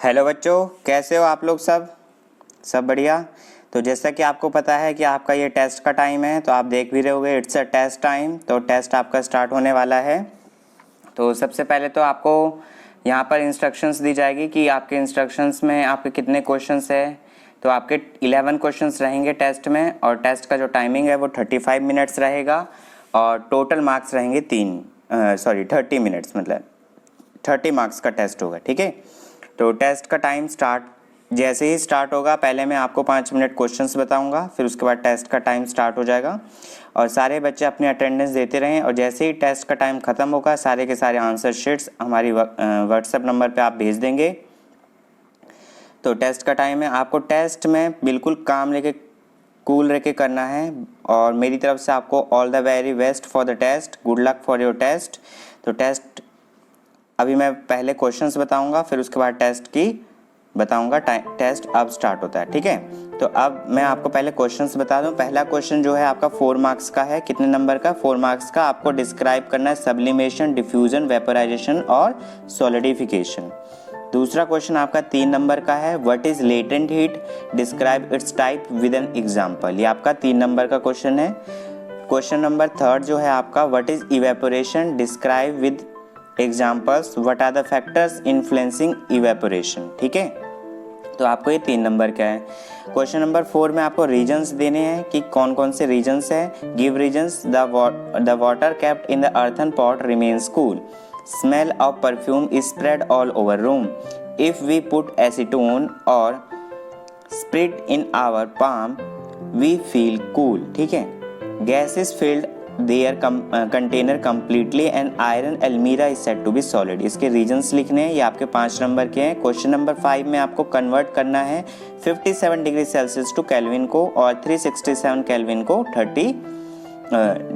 Hello बच्चों, कैसे हो आप लोग? सब बढ़िया। तो जैसा कि आपको पता है कि आपका ये टेस्ट का टाइम है, तो आप देख भी रहे होगे, इट्स अ टेस्ट टाइम। तो टेस्ट आपका स्टार्ट होने वाला है। तो सबसे पहले तो आपको यहाँ पर इंस्ट्रक्शंस दी जाएगी कि आपके इंस्ट्रक्शंस में आपके कितने क्वेश्चंस है। तो आपके 11 क्वेश्चंस रहेंगे टेस्ट में, और टेस्ट का जो टाइमिंग है वो 35 मिनट्स रहेगा, और टोटल मार्क्स रहेंगे 30 मिनट्स, मतलब 30 मार्क्स का टेस्ट होगा। ठीक है। तो टेस्ट का टाइम जैसे ही स्टार्ट होगा, पहले मैं आपको 5 मिनट क्वेश्चंस बताऊंगा, फिर उसके बाद टेस्ट का टाइम स्टार्ट हो जाएगा। और सारे बच्चे अपनी अटेंडेंस देते रहें, और जैसे ही टेस्ट का टाइम ख़त्म होगा, सारे के सारे आंसर शीट्स हमारी व्हाट्सएप नंबर पे आप भेज देंगे। तो टेस्ट का टाइम है, आपको टेस्ट में बिल्कुल काम लेके, कूल रह के करना है। और मेरी तरफ से आपको all the very best for the test, good luck for your test. तो टेस्ट अभी मैं पहले क्वेश्चंस बताऊंगा, फिर उसके बाद टेस्ट की बताऊंगा। टेस्ट अब स्टार्ट होता है। ठीक है। तो अब मैं आपको पहले क्वेश्चंस बता दूं। पहला क्वेश्चन जो है आपका 4 मार्क्स का है। कितने नंबर का? 4 मार्क्स का। आपको डिस्क्राइब करना है सब्लिमेशन, डिफ्यूजन, वेपोराइजेशन और सॉलिडिफिकेशन। दूसरा क्वेश्चन आपका 3 नंबर का है। What is latent heat, describe it's type with an example. ये आपका 3 नंबर का क्वेश्चन है। क्वेश्चन नंबर 3 जो है आपका, what is evaporation, describe with examples, what are the factors influencing evaporation. ठीक है। तो आपको ये 3 नंबर का है। क्वेश्चन नंबर 4 में आपको रीजंस देने हैं कि कौन कौन से रीजंस है। Give reasons. The water kept in the earthen pot remains cool. Smell of perfume is spread all over room. If we put acetone और spirit in our palm we feel cool. ठीक है। Gas is filled their container completely and iron almirah is said to be solid. इसके reasons लिखने हैं। ये आपके 5 number के हैं। क्वेश्चन नंबर 5 में आपको कन्वर्ट करना है 57 डिग्री सेल्सियस टू केल्विन को, और 367 केल्विन को 30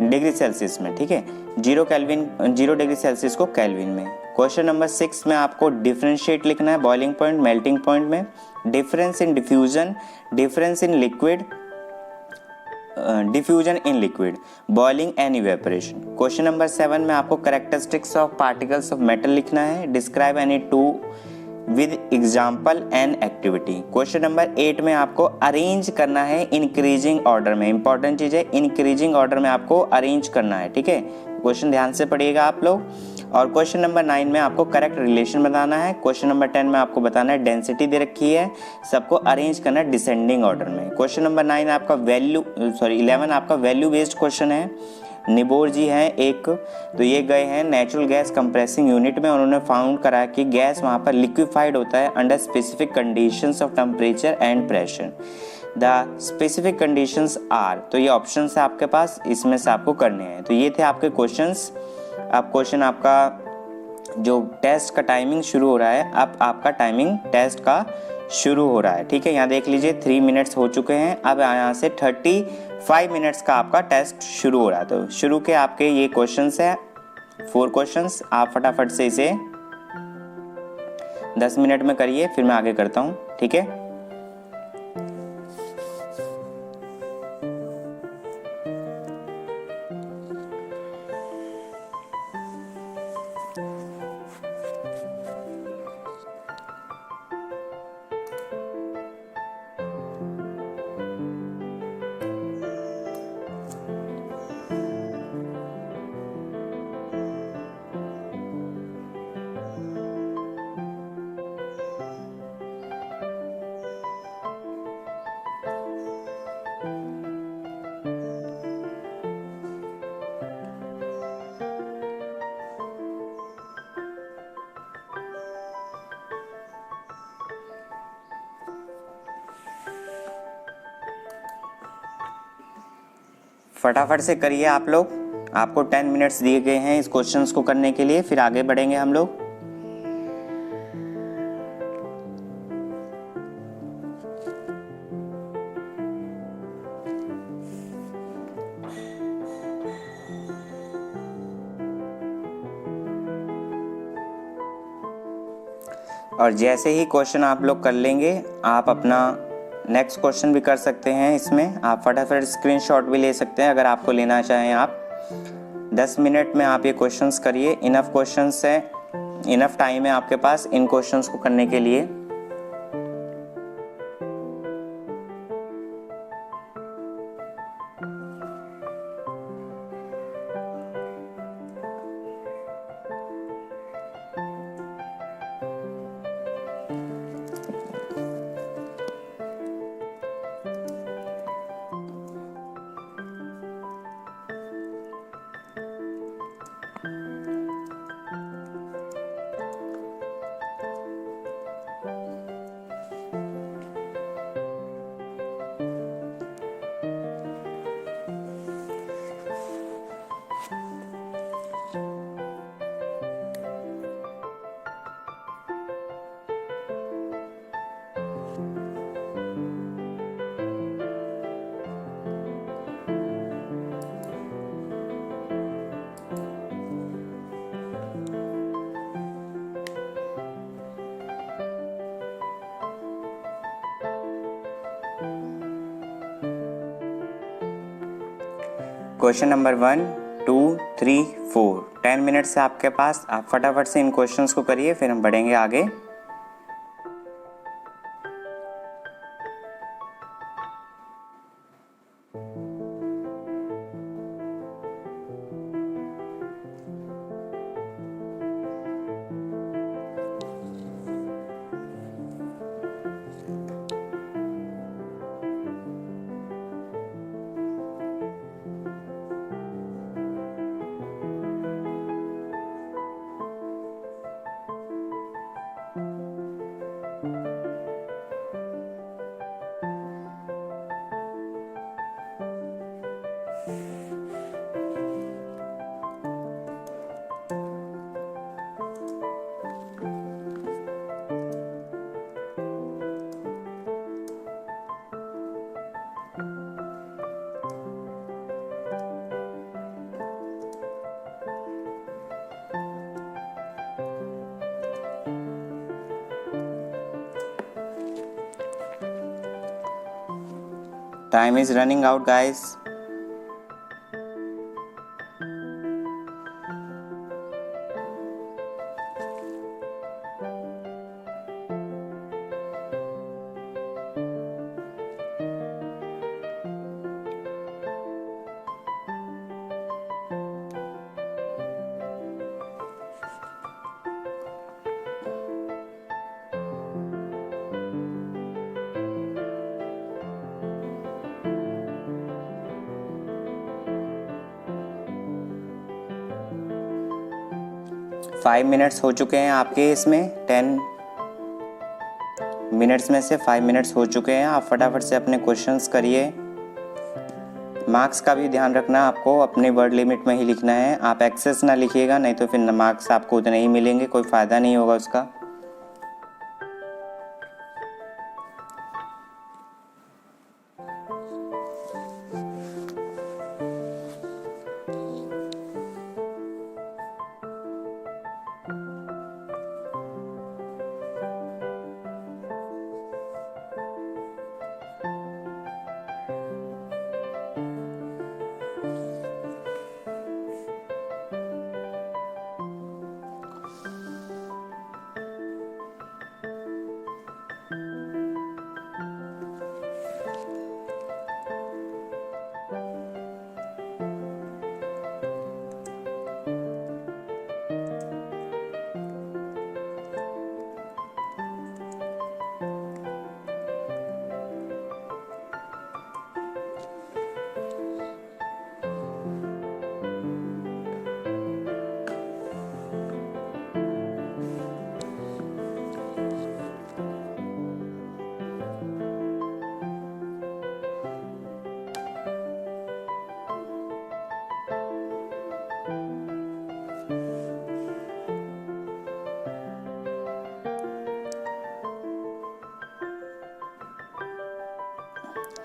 डिग्री सेल्सियस में। ठीक है। 0 डिग्री सेल्सियस को केल्विन में। क्वेश्चन नंबर 6 में आपको डिफरेंशिएट लिखना है बॉइलिंग पॉइंट, मेल्टिंग पॉइंट में। Difference in diffusion, difference in liquid, diffusion in liquid, boiling and evaporation. Question number 7 में आपको characteristics of particles of metal लिखना है। Describe any two with example and activity. Question number 8 में आपको arrange करना है increasing order में। Important चीज है, इंक्रीजिंग ऑर्डर में आपको अरेंज करना है। ठीक है। क्वेश्चन ध्यान से पढ़िएगा आप लोग। और क्वेश्चन नंबर 9 में आपको करेक्ट रिलेशन बताना है। क्वेश्चन नंबर 10 में आपको बताना है डेंसिटी दे रखी है, सबको अरेंज करना है डिसेंडिंग ऑर्डर में। क्वेश्चन नंबर 11 आपका वैल्यू बेस्ड क्वेश्चन है। निबोर जी हैं एक, तो ये गए हैं नेचुरल गैस कंप्रेसिंग यूनिट में। उन्होंने फाउंड करा कि गैस वहाँ पर लिक्विफाइड होता है under specific conditions of temperature and pressure. The specific conditions are, तो ये ऑप्शन है आपके पास, इसमें से आपको करने हैं। तो ये थे आपके क्वेश्चंस। अब क्वेश्चन आपका जो टेस्ट का टाइमिंग शुरू हो रहा है, अब आपका टाइमिंग टेस्ट का शुरू हो रहा है। ठीक है। यहाँ देख लीजिए 3 मिनट्स हो चुके हैं। अब यहाँ से 35 मिनट्स का आपका टेस्ट शुरू हो रहा है। तो शुरू के आपके ये क्वेश्चंस है, 4 क्वेश्चंस। आप फटाफट से इसे 10 मिनट में करिए, फिर मैं आगे करता हूँ। ठीक है। फटाफट से करिए आप लोग। आपको 10 मिनट्स दिए गए हैं इस क्वेश्चंस को करने के लिए, फिर आगे बढ़ेंगे हम लोग। और जैसे ही क्वेश्चन आप लोग कर लेंगे, आप अपना नेक्स्ट क्वेश्चन भी कर सकते हैं। इसमें आप फटाफट स्क्रीनशॉट भी ले सकते हैं अगर आपको लेना चाहें आप। 10 मिनट में आप ये क्वेश्चंस करिए। इनफ क्वेश्चंस है, इनफ टाइम है आपके पास इन क्वेश्चंस को करने के लिए। क्वेश्चन नंबर 1, 2, 3, 4 10 मिनट्स है आपके पास। आप फटाफट से इन क्वेश्चंस को करिए, फिर हम बढ़ेंगे आगे। Time is running out, guys. Five minutes हो चुके हैं आपके इसमें। 10 मिनट्स में से 5 मिनट्स हो चुके हैं। आप फटाफट से अपने क्वेश्चंस करिए। मार्क्स का भी ध्यान रखना, आपको अपने वर्ड लिमिट में ही लिखना है। आप एक्सेस ना लिखिएगा, नहीं तो फिर मार्क्स आपको उतने ही मिलेंगे, कोई फ़ायदा नहीं होगा उसका।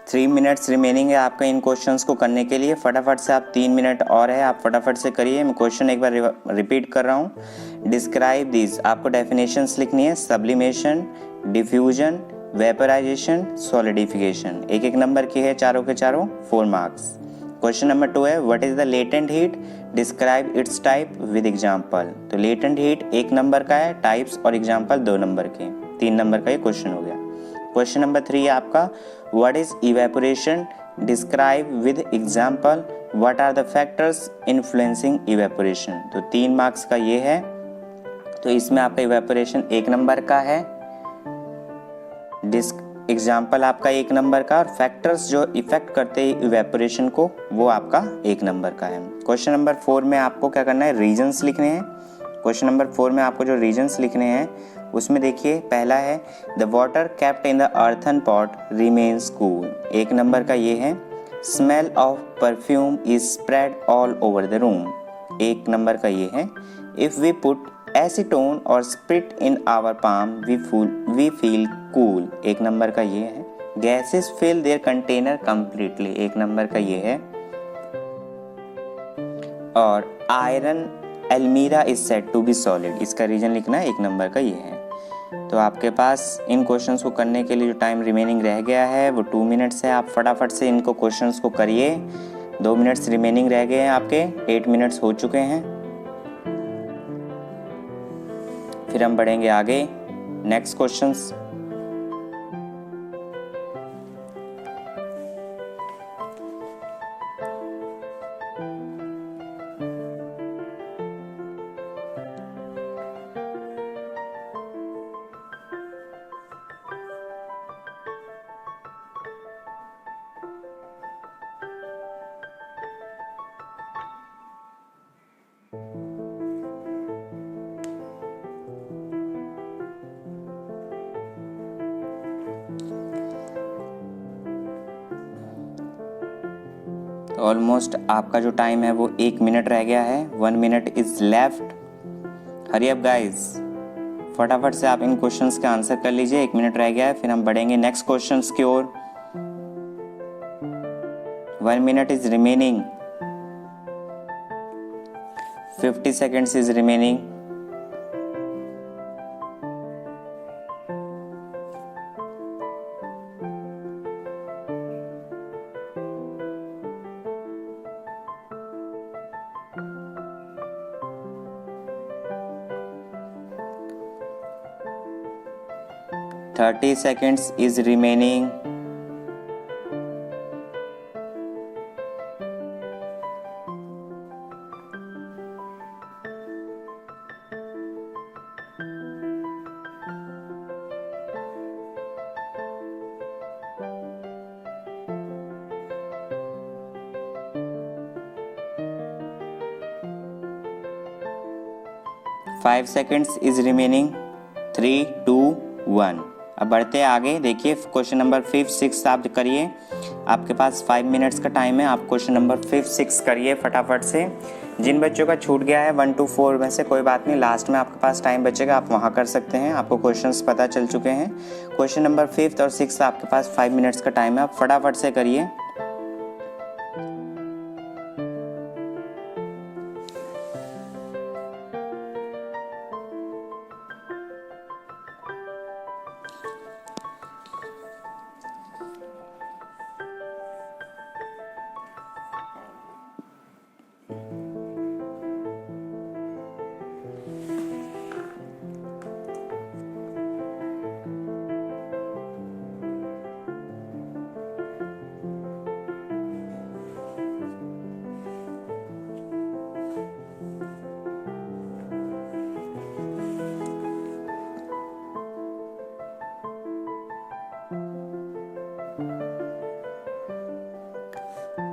थ्री मिनट्स रिमेनिंग है आपका इन क्वेश्चंस को करने के लिए। फटाफट से आप 3 मिनट और है, आप फटाफट से करिए। मैं क्वेश्चन एक बार रिपीट कर रहा हूँ। डिस्क्राइब दिस, आपको डेफिनेशंस लिखनी है। Sublimation, diffusion, vaporisation, solidification. एक एक नंबर की है, चारों के चारों 4 मार्क्स। क्वेश्चन नंबर 2 है, what is the latent heat, describe it's type with example. तो लेटेंट हीट 1 नंबर का है, टाइप्स और एग्जाम्पल 2 नंबर के। 3 नंबर का ये क्वेश्चन हो गया। क्वेश्चन नंबर 3 है आपका, what is evaporation, describe with example what are the factors influencing evaporation. तो 3 मार्क्स का ये है। तो इसमें आपका इवेपोरेशन 1 नंबर का है, एग्जाम्पल आपका 1 नंबर का, और फैक्टर्स जो इफेक्ट करते हैं इवेपोरेशन को वो आपका 1 नंबर का है। क्वेश्चन नंबर 4 में आपको क्या करना है, रीजन्स लिखने हैं। क्वेश्चन नंबर 4 में आपको जो रीजन्स लिखने हैं उसमें देखिए, पहला है the water kept in the earthen pot remains cool. 1 number का ये है। Smell of perfume is spread all over the room. 1 number का ये है। इफ वी पुट एसीटोन और spirit in our palm we feel cool, 1 number का ये है। Gases fill their container completely, 1 number का ये है। और iron almirah is said to be solid, इसका रीजन लिखना है, 1 नंबर का ये है। तो आपके पास इन क्वेश्चंस को करने के लिए जो टाइम रिमेनिंग रह गया है वो 2 मिनट्स है। आप फटाफट से इनको क्वेश्चंस को करिए, 2 मिनट्स रिमेनिंग रह गए हैं आपके, 8 मिनट्स हो चुके हैं। फिर हम बढ़ेंगे आगे नेक्स्ट क्वेश्चंस। ऑलमोस्ट आपका जो टाइम है वो 1 मिनट रह गया है, 1 minute is left. Hari up guys, फटाफट से आप इन क्वेश्चंस के आंसर कर लीजिए, 1 मिनट रह गया है। फिर हम बढ़ेंगे नेक्स्ट क्वेश्चंस की ओर। 1 minute is remaining, 50 seconds is remaining। Thirty seconds is remaining। 5 seconds is remaining। 3, 2, 1। अब बढ़ते हैं आगे। देखिए क्वेश्चन नंबर 5, 6 आप करिए, आपके पास 5 मिनट्स का टाइम है। आप क्वेश्चन नंबर 5, 6 करिए फटाफट से। जिन बच्चों का छूट गया है 1 to 4 में से, कोई बात नहीं, लास्ट में आपके पास टाइम बचेगा, आप वहाँ कर सकते हैं। आपको क्वेश्चंस पता चल चुके हैं। क्वेश्चन नंबर 5 और 6 आपके पास 5 मिनट्स का टाइम है, आप फटाफट से करिए।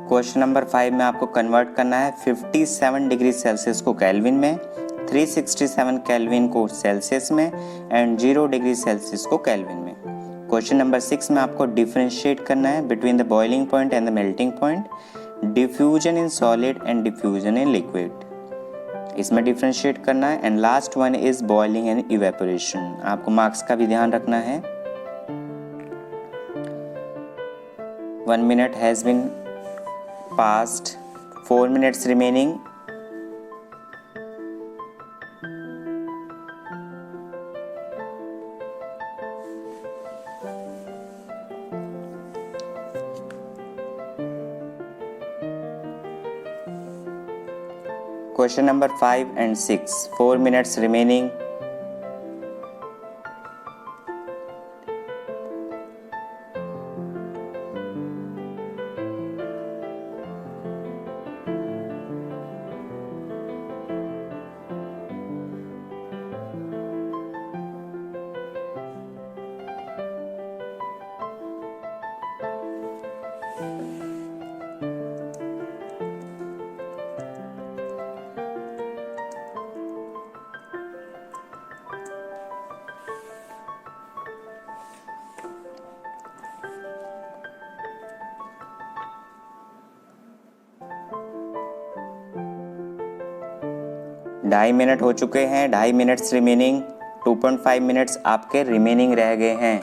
क्वेश्चन नंबर 5 में आपको कन्वर्ट करना है 57 डिग्री सेल्सियस को केल्विन में, 367 केल्विन को सेल्सियस में एंड 0 डिग्री सेल्सियस को केल्विन में। क्वेश्चन नंबर 6 में आपको डिफरेंशिएट करना है between the boiling point and the melting point, diffusion in solid and diffusion in liquid, इसमें डिफरेंशिएट करना है। And last one is boiling and evaporation. आपको मार्क्स का भी ध्यान रखना है। 1 minute has been passed, 4 minutes remaining। Question number 5 and 6, 4 minutes remaining। 2.5 minute हो चुके हैं, 2.5 मिनट्स रिमेनिंग, 2.5 मिनट्स आपके रिमेनिंग रह गए हैं।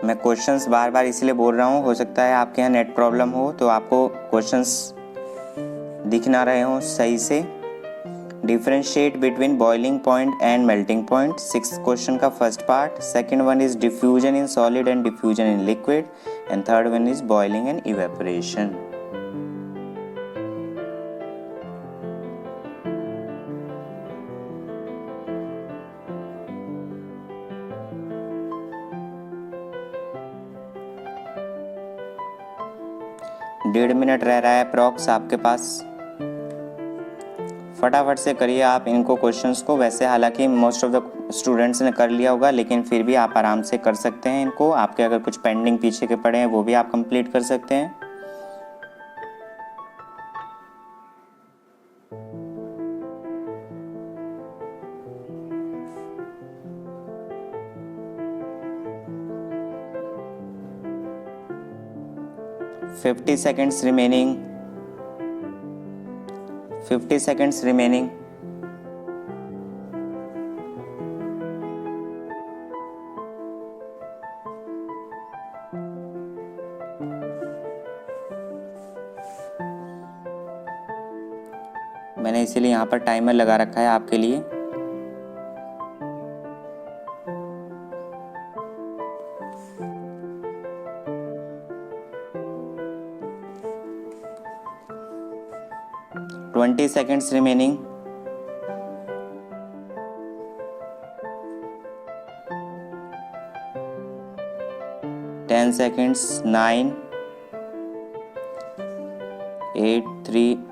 मैं क्वेश्चंस बार बार इसलिए बोल रहा हूँ, हो सकता है आपके यहाँ नेट प्रॉब्लम हो तो आपको क्वेश्चंस दिख ना रहे हों सही से। Differentiate between boiling point and melting point, 6 question का first part. Second one is diffusion in solid and diffusion in liquid, and third one is boiling and evaporation. डेढ़ मिनट रह रहा है अप्रॉक्स आपके पास, फटाफट से करिए आप इनको क्वेश्चंस को। वैसे हालांकि मोस्ट ऑफ द स्टूडेंट्स ने कर लिया होगा, लेकिन फिर भी आप आराम से कर सकते हैं इनको। आपके अगर कुछ पेंडिंग पीछे के पड़े हैं वो भी आप कंप्लीट कर सकते हैं। Fifty seconds remaining, 50 seconds remaining. मैंने इसीलिए यहाँ पर टाइमर लगा रखा है आपके लिए। Twenty seconds remaining. Ten seconds. 9, 8, 3,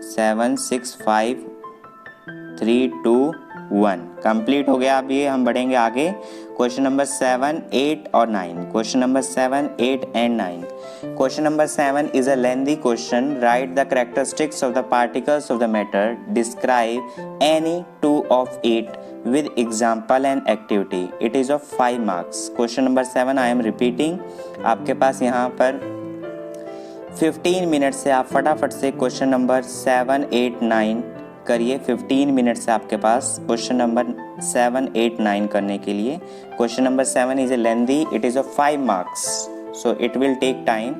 7, 6, 5, 3, 2, 1 complete हो गया। अब ये हम बढ़ेंगे आगे क्वेश्चन नंबर 7, 8 और 9। Question number 7, 8 and 9। Question number 7 is a lengthy question. Write the characteristics of the particles of the matter. Describe any two of it with example and activity. It is of 5 marks. Question number 7 I am repeating. आपके पास यहाँ पर 15 minute से आप फटाफट से question number 7, 8, 9 करिए। 15 minute से आपके पास क्वेश्चन नंबर 7, 8, 9 करने के लिए। Question number 7 is a lengthy, it is of 5 marks, so it will take time.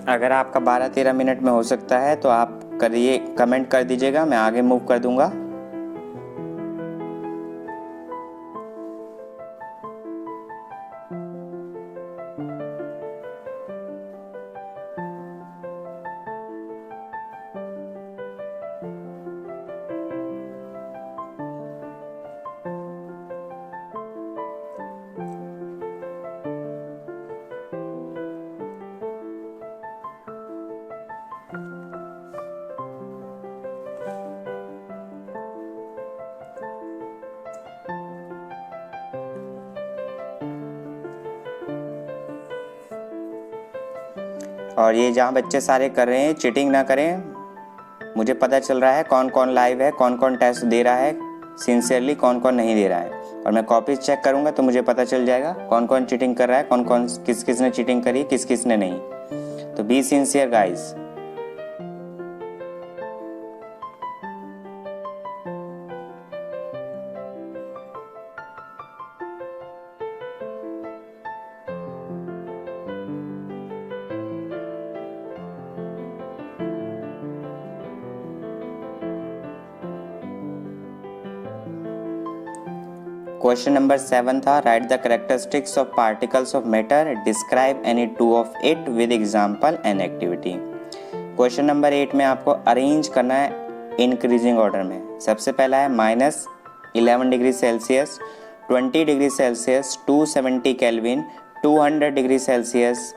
अगर आपका 12-13 मिनट में हो सकता है तो आप करिए, कमेंट कर दीजिएगा, मैं आगे मूव कर दूंगा। और ये जहाँ बच्चे सारे कर रहे हैं, चीटिंग ना करें। मुझे पता चल रहा है कौन कौन लाइव है, कौन कौन टेस्ट दे रहा है सिंसियरली, कौन कौन नहीं दे रहा है। और मैं कॉपीज चेक करूँगा तो मुझे पता चल जाएगा कौन कौन चीटिंग कर रहा है, कौन कौन किस किस ने चीटिंग करी, किस किस ने नहीं। तो be sincere guys. Question number 7 था right the characteristics of particles of matter, describe any two of it with example and activity. Question number 8 में आपको अरेंज करना है इंक्रीजिंग ऑर्डर में। सबसे पहला है -11 degree Celsius, 20 degree Celsius, 270 kelvin, 200 degree Celsius,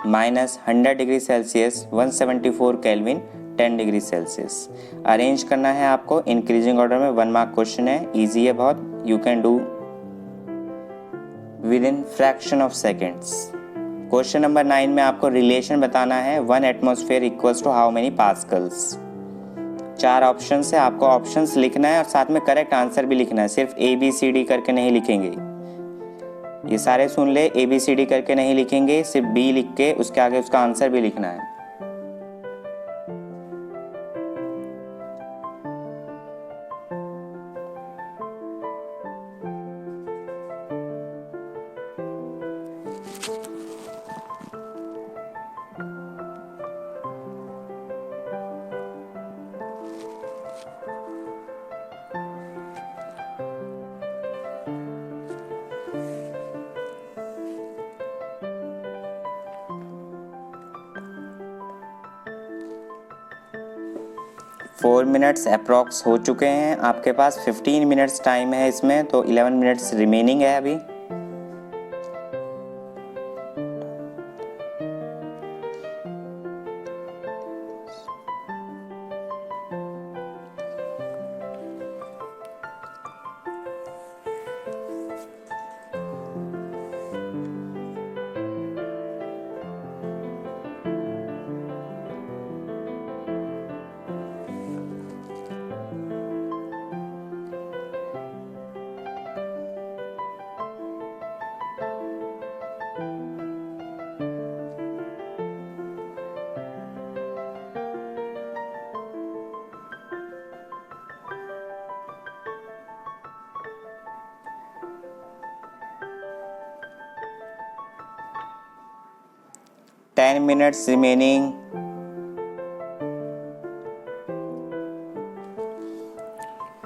-100 degree Celsius, 174 kelvin, 10 degree Celsius. Arrange करना है आपको इंक्रीजिंग ऑर्डर में। 1 मार्क क्वेश्चन है, इजी है बहुत, you can do within fraction of seconds. Question number 9 में आपको रिलेशन बताना है 1 atmosphere equals to how many pascals. 4 option है, आपको ऑप्शंस लिखना है और साथ में करेक्ट आंसर भी लिखना है। सिर्फ ABCD करके नहीं लिखेंगे, ये सारे सुन ले, ABCD करके नहीं लिखेंगे, सिर्फ B लिख के उसके आगे उसका आंसर भी लिखना है। फोर मिनट्स अप्रॉक्स हो चुके हैं आपके पास, 15 मिनट्स टाइम है इसमें, तो 11 मिनट्स रिमेनिंग है अभी। Ten minutes remaining.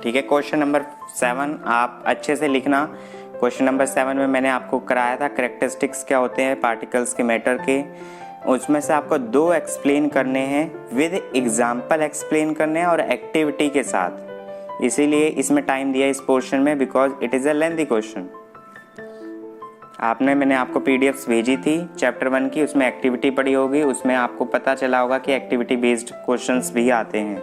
ठीक है, क्वेश्चन नंबर 7 आप अच्छे से लिखना। क्वेश्चन नंबर 7 में मैंने आपको कराया था कैरेक्टरिस्टिक्स क्या होते हैं पार्टिकल्स के, मैटर के। उसमें से आपको 2 एक्सप्लेन करने हैं, विद एग्जाम्पल एक्सप्लेन करने हैं और एक्टिविटी के साथ। इसीलिए इसमें टाइम दिया इस पोर्शन में, because it is a lengthy question. मैंने आपको PDFs भेजी थी चैप्टर 1 की, उसमें एक्टिविटी पड़ी होगी, उसमें आपको पता चला होगा कि एक्टिविटी बेस्ड क्वेश्चंस भी आते हैं।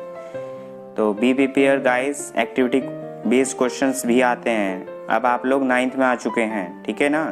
तो be prepare guys, activity based questions भी आते हैं। अब आप लोग 9th में आ चुके हैं, ठीक है ना।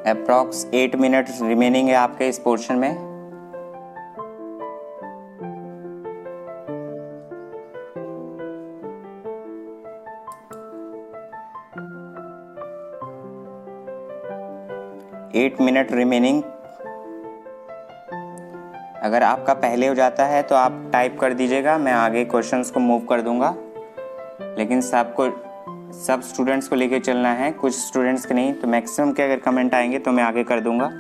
अप्रॉक्स 8 मिनट रिमेनिंग है आपके इस पोर्शन में। Eight minute remaining. अगर आपका पहले हो जाता है तो आप टाइप कर दीजिएगा, मैं आगे क्वेश्चंस को मूव कर दूंगा। लेकिन सब स्टूडेंट्स को लेके चलना है, कुछ स्टूडेंट्स के नहीं। तो मैक्सिमम के अगर कमेंट आएंगे तो मैं आगे कर दूंगा।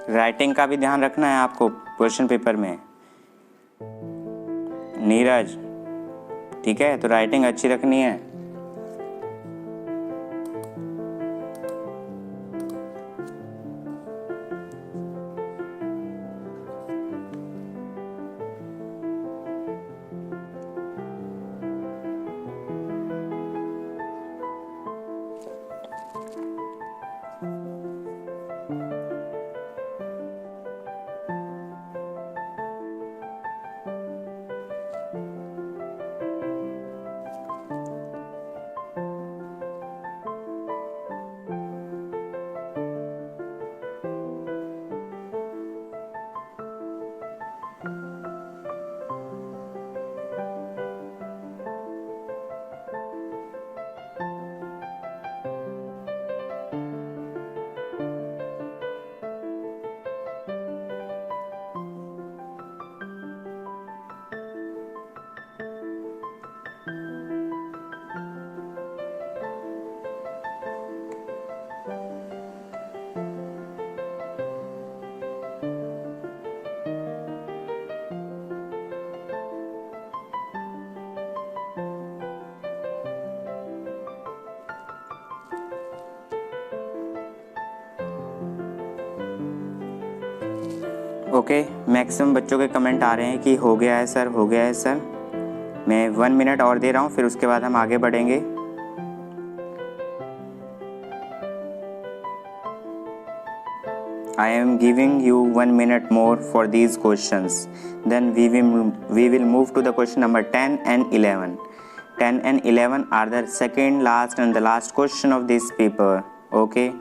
राइटिंग का भी ध्यान रखना है आपको क्वेश्चन पेपर में, नीरज, ठीक है? तो राइटिंग अच्छी रखनी है। ओके, मैक्सिमम बच्चों के कमेंट आ रहे हैं कि हो गया है सर, हो गया है सर। मैं 1 मिनट और दे रहा हूँ, फिर उसके बाद हम आगे बढ़ेंगे। I am giving you 1 minute more for these questions. Then we will move to the question number 10 and 11. 10 and 11 are the second last and the last question of this paper. Okay.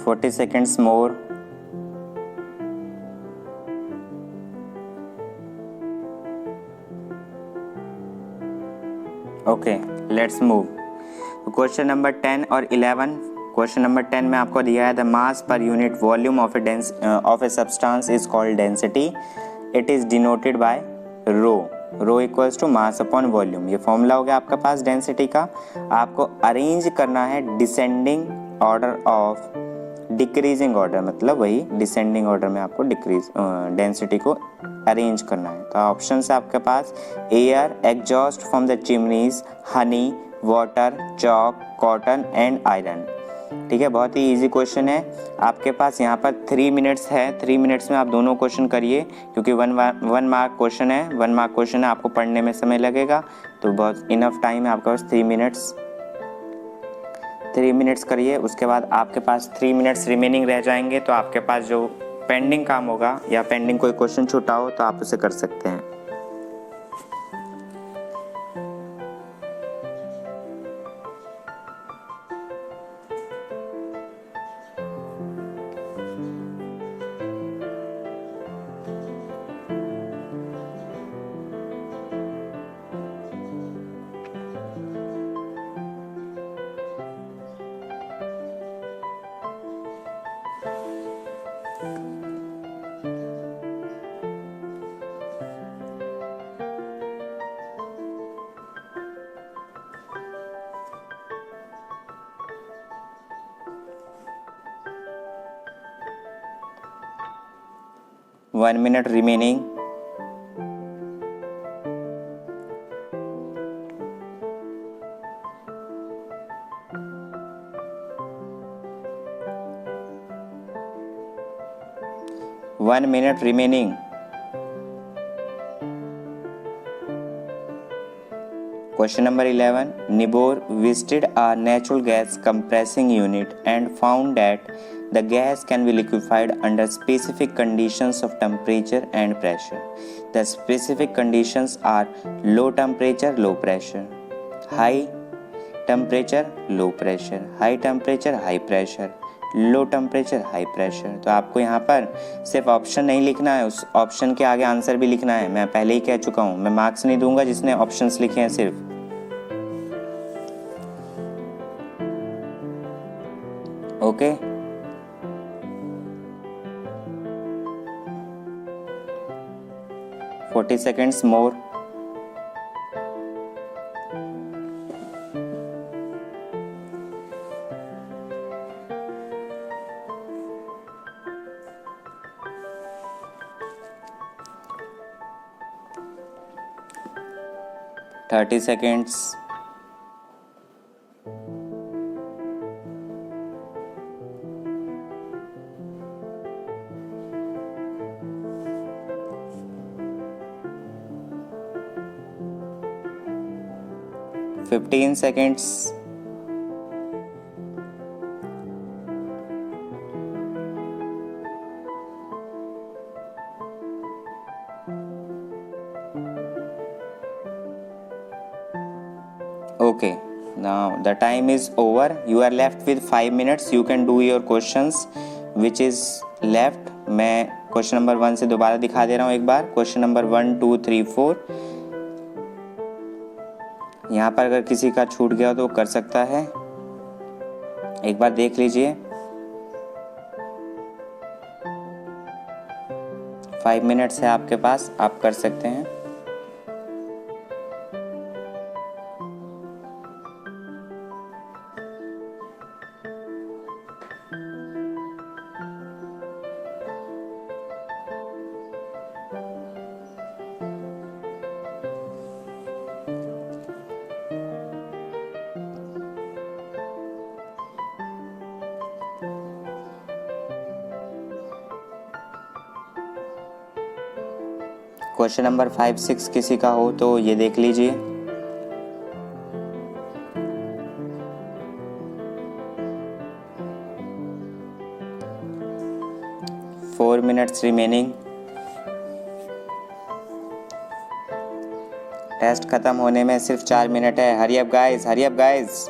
Forty seconds more. Okay, let's move. Question number 10 और 11। Question number 10 में आपको दिया है the mass per unit volume of a substance is called density. It is denoted by rho. Rho equals to mass upon volume. ये formula हो गया आपका पास density का। आपको अरेंज करना है descending order of decreasing order, मतलब वही डिसेंडिंग ऑर्डर में आपको डिक्रीज डेंसिटी को अरेंज करना है। तो ऑप्शन है आपके पास air, exhaust from the chimneys, honey, water, chalk, cotton and iron. ठीक है, बहुत ही इजी क्वेश्चन है। आपके पास यहाँ पर 3 मिनट्स है। 3 मिनट्स में आप दोनों क्वेश्चन करिए, क्योंकि 1 मार्क क्वेश्चन है। 1 मार्क क्वेश्चन है, आपको पढ़ने में समय लगेगा, तो बहुत इनफ टाइम है आपके पास 3 मिनट्स। 3 मिनट्स करिए, उसके बाद आपके पास 3 मिनट्स रिमेनिंग रह जाएंगे। तो आपके पास जो पेंडिंग काम होगा या पेंडिंग कोई क्वेश्चन छूटा हो तो आप उसे कर सकते हैं। One minute remaining. One minute remaining. Question number 11. Nibor visited a natural gas compressing unit and found that the gas can be liquefied under specific conditions of temperature and pressure. The specific conditions are low temperature, low pressure, high temperature, low pressure, high temperature, high pressure, low temperature high pressure. तो आपको यहाँ पर सिर्फ option नहीं लिखना है, उस option के आगे आंसर भी लिखना है। मैं पहले ही कह चुका हूँ, मैं मार्क्स नहीं दूंगा जिसने ऑप्शंस लिखे हैं सिर्फ। Okay, 40 seconds more. Thirty seconds. Fifteen seconds. Okay, now the time is over. You are left with 5 minutes. You can do your questions which is left. मैं क्वेश्चन नंबर 1 से दोबारा दिखा दे रहा हूँ एक बार. Question number 1 2 3 4. यहाँ पर अगर किसी का छूट गया तो कर सकता है, एक बार देख लीजिए. 5 मिनट्स है आपके पास, आप कर सकते हैं. क्वेश्चन नंबर 5 6 किसी का हो तो ये देख लीजिए. Four minutes remaining. टेस्ट खत्म होने में सिर्फ 4 मिनट है. हरी up guys, hurry up guys.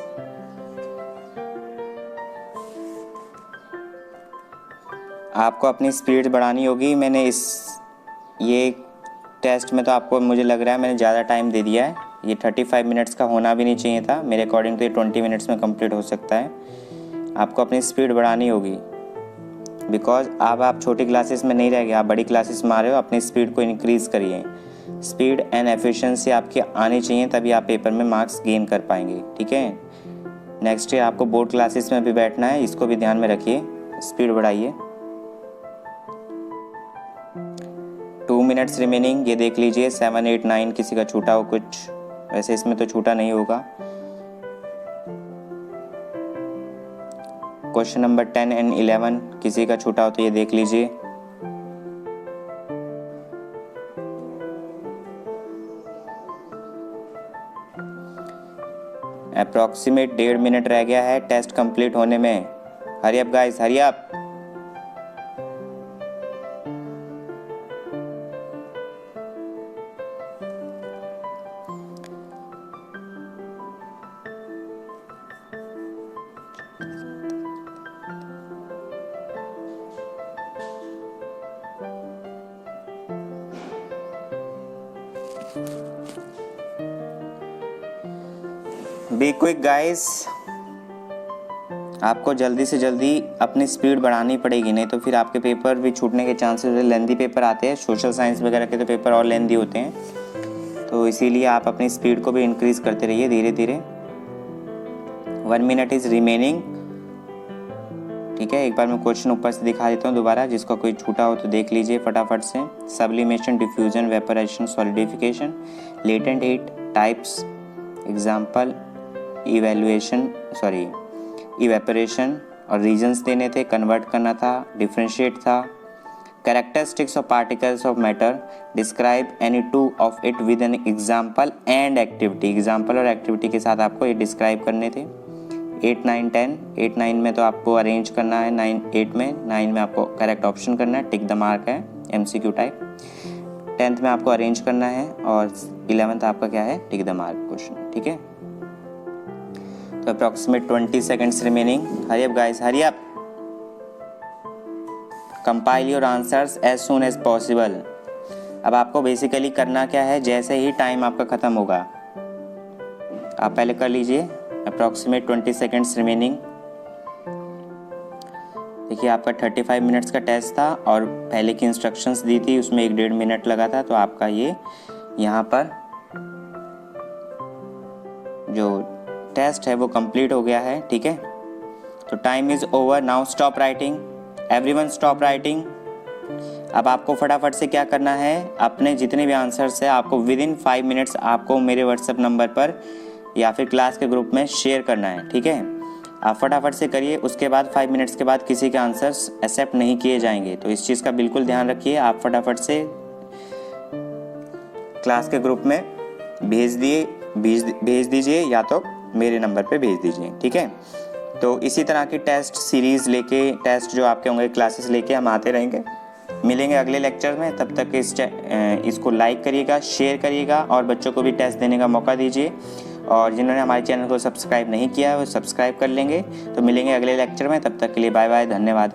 आपको अपनी स्पीड बढ़ानी होगी. मैंने ये टेस्ट में तो आपको मुझे लग रहा है मैंने ज़्यादा टाइम दे दिया है. ये 35 मिनट्स का होना भी नहीं चाहिए था. मेरे अकॉर्डिंग तो ये 20 मिनट्स में कंप्लीट हो सकता है. आपको अपनी स्पीड बढ़ानी होगी बिकॉज अब आप छोटी क्लासेस में नहीं रह गए, आप बड़ी क्लासेस में आ रहे हो. अपनी स्पीड को इंक्रीज़ करिए. स्पीड एंड एफिशिएंसी आपकी आनी चाहिए, तभी आप पेपर में मार्क्स गेन कर पाएंगे. ठीक है. नेक्स्ट ईयर आपको बोर्ड क्लासेस में भी बैठना है, इसको भी ध्यान में रखिए. स्पीड बढ़ाइए. 2 मिनट्स रिमेनिंग. ये देख लीजिए 7 8 9 किसी का छूटा हो कुछ, वैसे इसमें तो छूटा नहीं होगा. क्वेश्चन नंबर 10 एंड 11 किसी का छूटा हो तो ये देख लीजिए. अप्रॉक्सीमेट 1.5 मिनट रह गया है टेस्ट कंप्लीट होने में. हरी up guys, hurry up. Be quick guys. आपको जल्दी से जल्दी अपनी स्पीड बढ़ानी पड़ेगी, नहीं तो फिर आपके पेपर भी छूटने के चांसेस है. लेंदी पेपर आते हैं, सोशल साइंस वगैरह के तो पेपर और लेंदी होते हैं, तो इसीलिए आप अपनी स्पीड को भी इंक्रीज करते रहिए धीरे धीरे. 1 मिनट इज रिमेनिंग. ठीक है. एक बार मैं क्वेश्चन ऊपर से दिखा देता हूँ दोबारा, जिसका कोई छूटा हो तो देख लीजिए फटाफट से. Sublimation, diffusion, vaporisation, solidification, latent heat types, example, evaporation और रीजन्स देने थे, कन्वर्ट करना था, डिफ्रेंशिएट था, characteristics of particles of matter, describe any two of it with an example and activity. Example और एक्टिविटी के साथ आपको ये डिस्क्राइब करने थे. 8 9 10. 8 9 में तो आपको अरेंज करना है, 8 में आपको करेक्ट ऑप्शन करना है, टिक द मार्क है, MCQ टाइप. 10th में आपको अरेंज करना है और 11th आपका क्या है, टिक द मार्क क्वेश्चन. ठीक है. तो approximate 20 seconds remaining. Hurry up guys, hurry up. Compile your answers as soon as possible. अब आपको बेसिकली करना क्या है, जैसे ही टाइम आपका खत्म होगा आप पहले कर लीजिए. Approximate 20 seconds remaining. देखिए आपका 35 मिनट्स का टेस्ट था और पहले की इंस्ट्रक्शंस दी थी उसमें 1-1.5 मिनट लगा था। तो आपका ये यहाँ पर जो टेस्ट है वो कंप्लीट हो गया है। ठीक है, तो time is over, now stop writing, everyone stop writing. अब आपको फटाफट से क्या करना है, अपने जितने भी आंसर्स है आपको विदिन 5 मिनट्स आपको मेरे व्हाट्सएप नंबर पर या फिर क्लास के ग्रुप में शेयर करना है। ठीक है, आप फटाफट से करिए, उसके बाद 5 मिनट्स के बाद किसी के आंसर्स एक्सेप्ट नहीं किए जाएंगे। तो इस चीज़ का बिल्कुल ध्यान रखिए। आप फटाफट से क्लास के ग्रुप में भेज दीजिए या तो मेरे नंबर पे भेज दीजिए। ठीक है, तो इसी तरह की टेस्ट सीरीज़ लेके, टेस्ट जो आपके होंगे क्लासेस लेके हम आते रहेंगे। मिलेंगे अगले लेक्चर में, तब तक इसको लाइक करिएगा, शेयर करिएगा और बच्चों को भी टेस्ट देने का मौका दीजिए। और जिन्होंने हमारे चैनल को सब्सक्राइब नहीं किया है वो सब्सक्राइब कर लेंगे। तो मिलेंगे अगले लेक्चर में, तब तक के लिए बाय बाय, धन्यवाद।